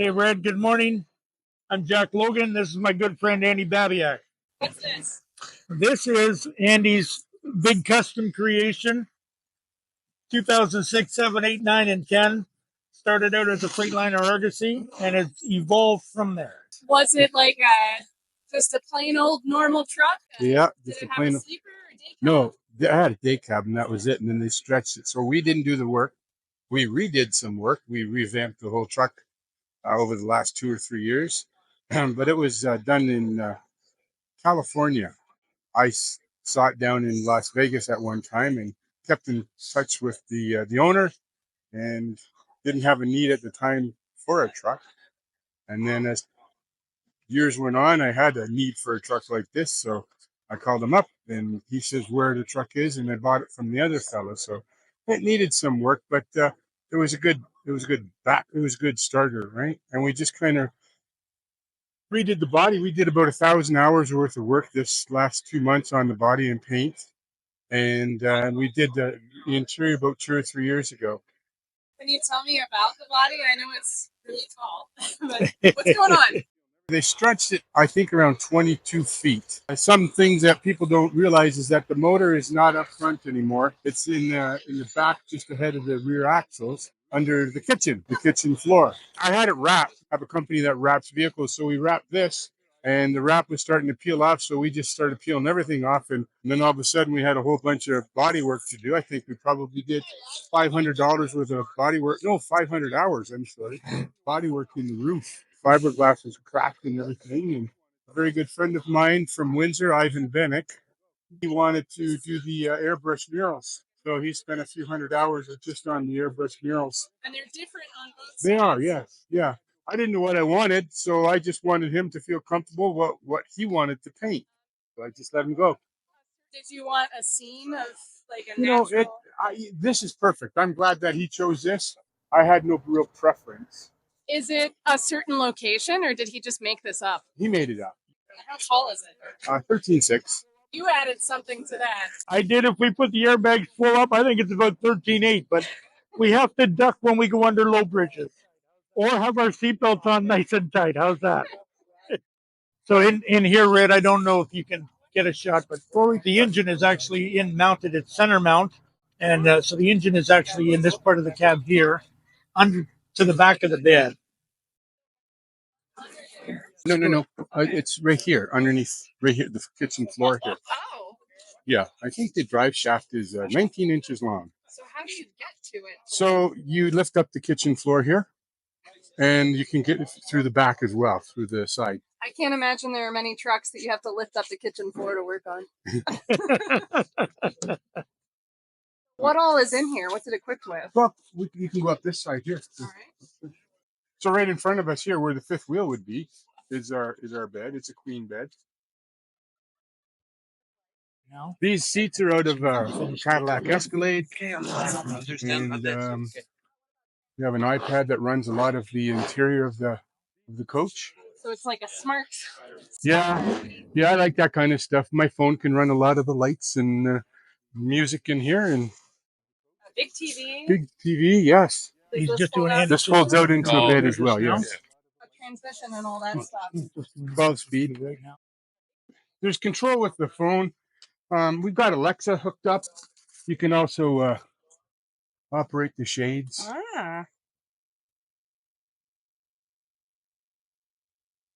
Hey, Red, good morning. I'm Jack Logan. This is my good friend, Andy Babiak. What's this? This is Andy's big custom creation, 2006, 7, 8, 9, and 10. Started out as a Freightliner Argosy, and it's evolved from there. Was it like just a plain old normal truck? Yeah, Did just it a have a plain. sleeper or a day cab? No, I had a day cab, and that was it. And then they stretched it, so we didn't do the work. We redid some work. We revamped the whole truck over the last 2 or 3 years, but it was done in California. Saw it down in Las Vegas at one time, and kept in touch with the owner, and didn't have a need at the time for a truck. And then as years went on, I had a need for a truck like this, so I called him up, and he says where the truck is, and I bought it from the other fellow. So it needed some work, but it was a good starter, right? And we just kind of redid the body. We did about 1,000 hours worth of work this last 2 months on the body and paint, and we did the interior about 2 or 3 years ago. Can you tell me about the body? I know it's really tall, but what's going on? They stretched it, I think, around 22 feet. Some things that people don't realize is that the motor is not up front anymore. It's in the back, just ahead of the rear axles, under the kitchen floor. I had it wrapped. I have a company that wraps vehicles, so we wrapped this, and the wrap was starting to peel off, so we just started peeling everything off, and then all of a sudden we had a whole bunch of body work to do. I think we probably did $500 worth of body work. No, 500 hours, I'm sorry. Body work in the roof. Fiberglass was cracked and everything. And a very good friend of mine from Windsor, Ivan Benick, he wanted to do the airbrush murals. So he spent a few hundred hours just on the airbrush murals. And they're different on both sides. They are, yes. Yeah. I didn't know what I wanted, so I just wanted him to feel comfortable what he wanted to paint. So I just let him go. Did you want a scene of like a natural? This is perfect. I'm glad that he chose this. I had no real preference. Is it a certain location, or did he just make this up? He made it up. How tall is it? 13.6. You added something to that. I did. If we put the airbags full up, I think it's about 13.8, but we have to duck when we go under low bridges or have our seatbelts on nice and tight. How's that? So in here, Red, I don't know if you can get a shot, but the engine is actually mounted at center mount. And so the engine is actually in this part of the cab here, under to the back of the bed. No. It's right here, underneath, right here, the kitchen floor here. Oh. Yeah, I think the drive shaft is 19 inches long. So how do you get to it? So you lift up the kitchen floor here, and you can get it through the back as well, through the side. I can't imagine there are many trucks that you have to lift up the kitchen floor to work on. What all is in here? What's it equipped with? Well, you can go up this side here. All right. So right in front of us here, where the fifth wheel would be, is our bed. It's a queen bed. No. These seats are out of Cadillac Escalade. And we have an iPad that runs a lot of the interior of the coach. So it's like a smart. Yeah, I like that kind of stuff. My phone can run a lot of the lights and music in here, and A big TV. big TV. Yes, He's just doing this folds out into a bed as well. Yes, A transmission and all that stuff. 12 speed. There's control with the phone. We've got Alexa hooked up. You can also operate the shades. Ah.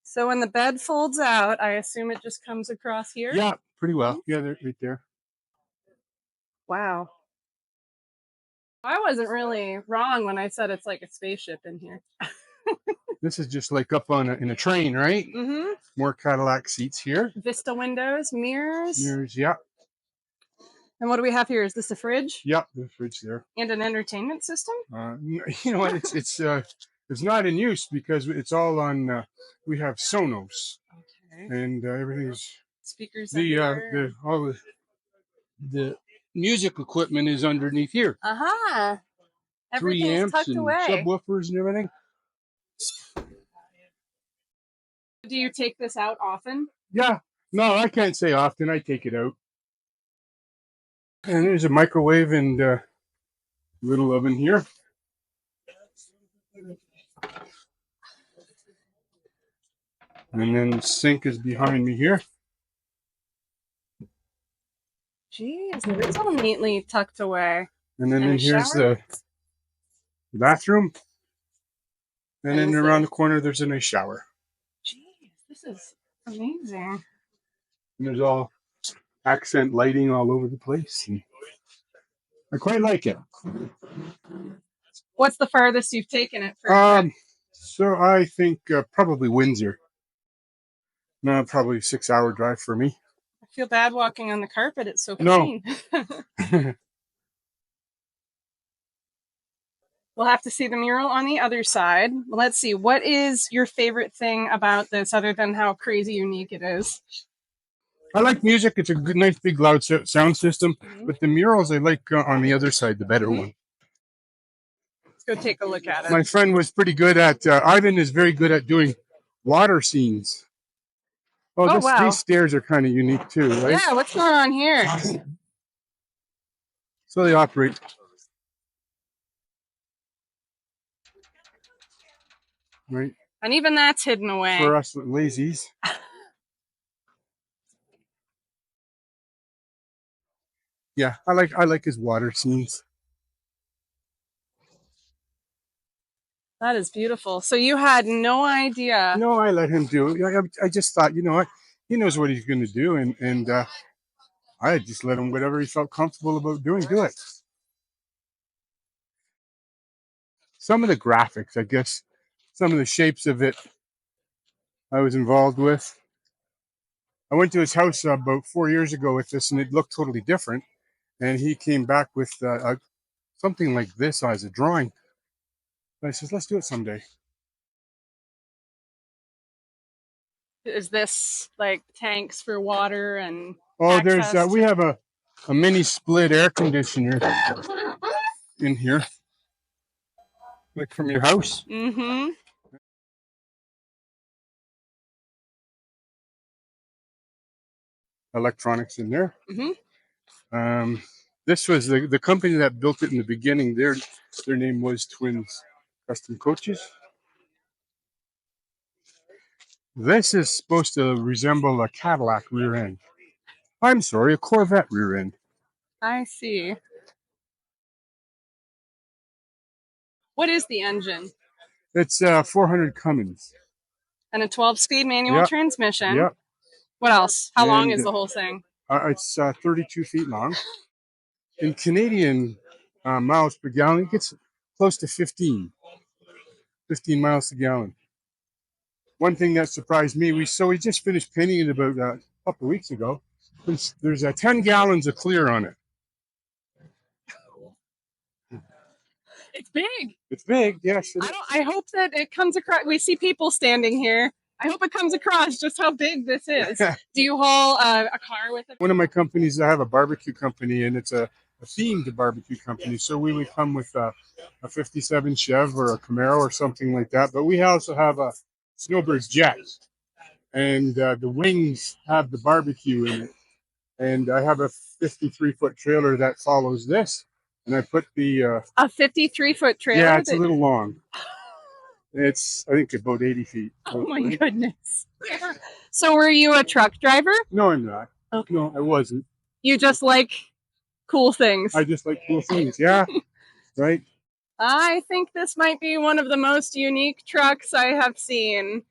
So when the bed folds out, I assume it just comes across here? Yeah, pretty well. Yeah, they're right there. Wow. I wasn't really wrong when I said it's like a spaceship in here. This is just like up on in a train, right? Mm-hmm. More Cadillac seats here. Vista windows, mirrors. Yeah. And what do we have here? Is this a fridge? Yeah, the fridge there. And an entertainment system? You know what? It's not in use because it's all on. We have Sonos. Okay. And everything's speakers. All the music equipment is underneath here. Uh-huh. 3 amps tucked and away. subwoofers and everything. Do you take this out often? Yeah. No, I can't say often. I take it out. And there's a microwave and little oven here. And then the sink is behind me here. Jeez, it is all neatly tucked away. And then And a here's shower? the bathroom. And then Fancy. around the corner, there's a nice shower. Jeez, this is amazing. And there's all accent lighting all over the place. And I quite like it. What's the farthest you've taken it for a trip? So I think probably Windsor. No, probably a 6-hour drive for me. I feel bad walking on the carpet. It's so No. clean. We'll have to see the mural on the other side. Let's see. What is your favorite thing about this other than how crazy unique it is? I like music. It's a good, nice, big, loud sound system. But the murals I like on the other side, the better one. Let's go take a look at it. My friend was pretty good at, Ivan is very good at doing water scenes. Oh, wow. These stairs are kind of unique too, right? Yeah, what's going on here? So they operate. Right. And even that's hidden away. For us lazies. Yeah, I like his water scenes. That is beautiful. So you had no idea. No, I let him do it. I just thought, you know what? He knows what he's going to do, and I just let him whatever he felt comfortable about doing, do it. Some of the graphics, I guess, some of the shapes of it, I was involved with. I went to his house about 4 years ago with this, and it looked totally different. And he came back with something like this as a drawing. And I said, let's do it someday. Is this like tanks for water and Oh, access there's we have a mini split air conditioner in here, like from your house. Mm-hmm. Electronics in there. Mm-hmm. This was the company that built it in the beginning. Their name was Twins Custom Coaches. This is supposed to resemble a Cadillac rear end. I'm sorry, a Corvette rear end. I see. What is the engine? It's 400 Cummins. And a 12-speed manual transmission. Yep. What else? How long is the whole thing? It's 32 feet long. In Canadian miles per gallon, it gets close to 15 miles a gallon. One thing that surprised me, we just finished painting it about a couple of weeks ago. There's 10 gallons of clear on it. It's big. It's big, yes. I hope that it comes across. We see people standing here. I hope it comes across just how big this is. Do you haul a car with it? One of my companies, I have a barbecue company, and it's a themed barbecue company. So we would come with a 57 Chev or a Camaro or something like that. But we also have a Snowbird jet, and the wings have the barbecue in it. And I have a 53-foot trailer that follows this, and I put the a 53-foot trailer. Yeah, it's a little long. It's I think about 80 feet. Oh my goodness! So were you a truck driver? No, I'm not. Okay. No, I wasn't. You just like cool things. I just like cool things. Yeah, right. I think this might be one of the most unique trucks I have seen.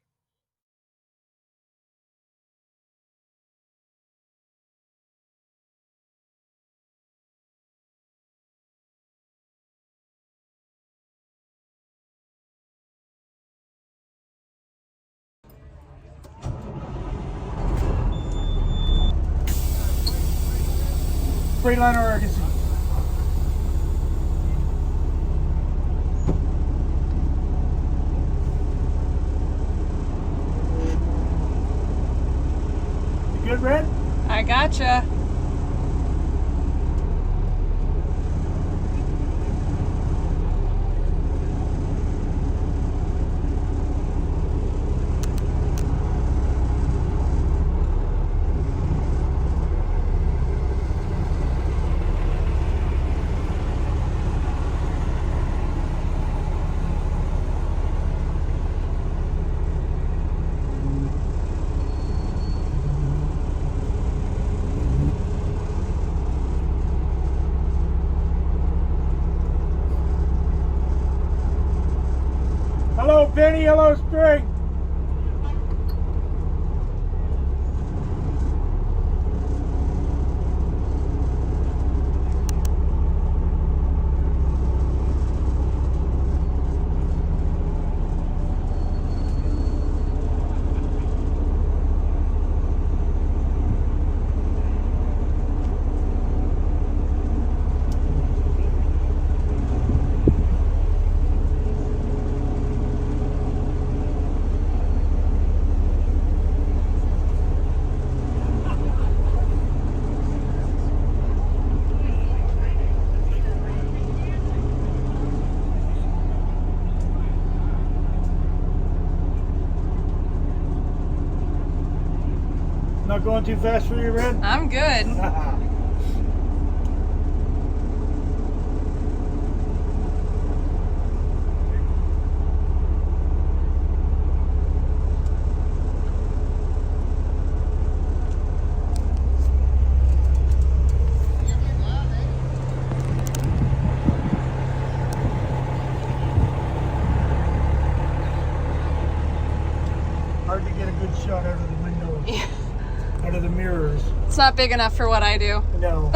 Freightliner Argosy. You good, Red? I gotcha. Hello, Penny. Hello, Spring. Not going too fast for you, Red? I'm good. Hard to get a good shot out of the window. Out of the mirrors. It's not big enough for what I do. No.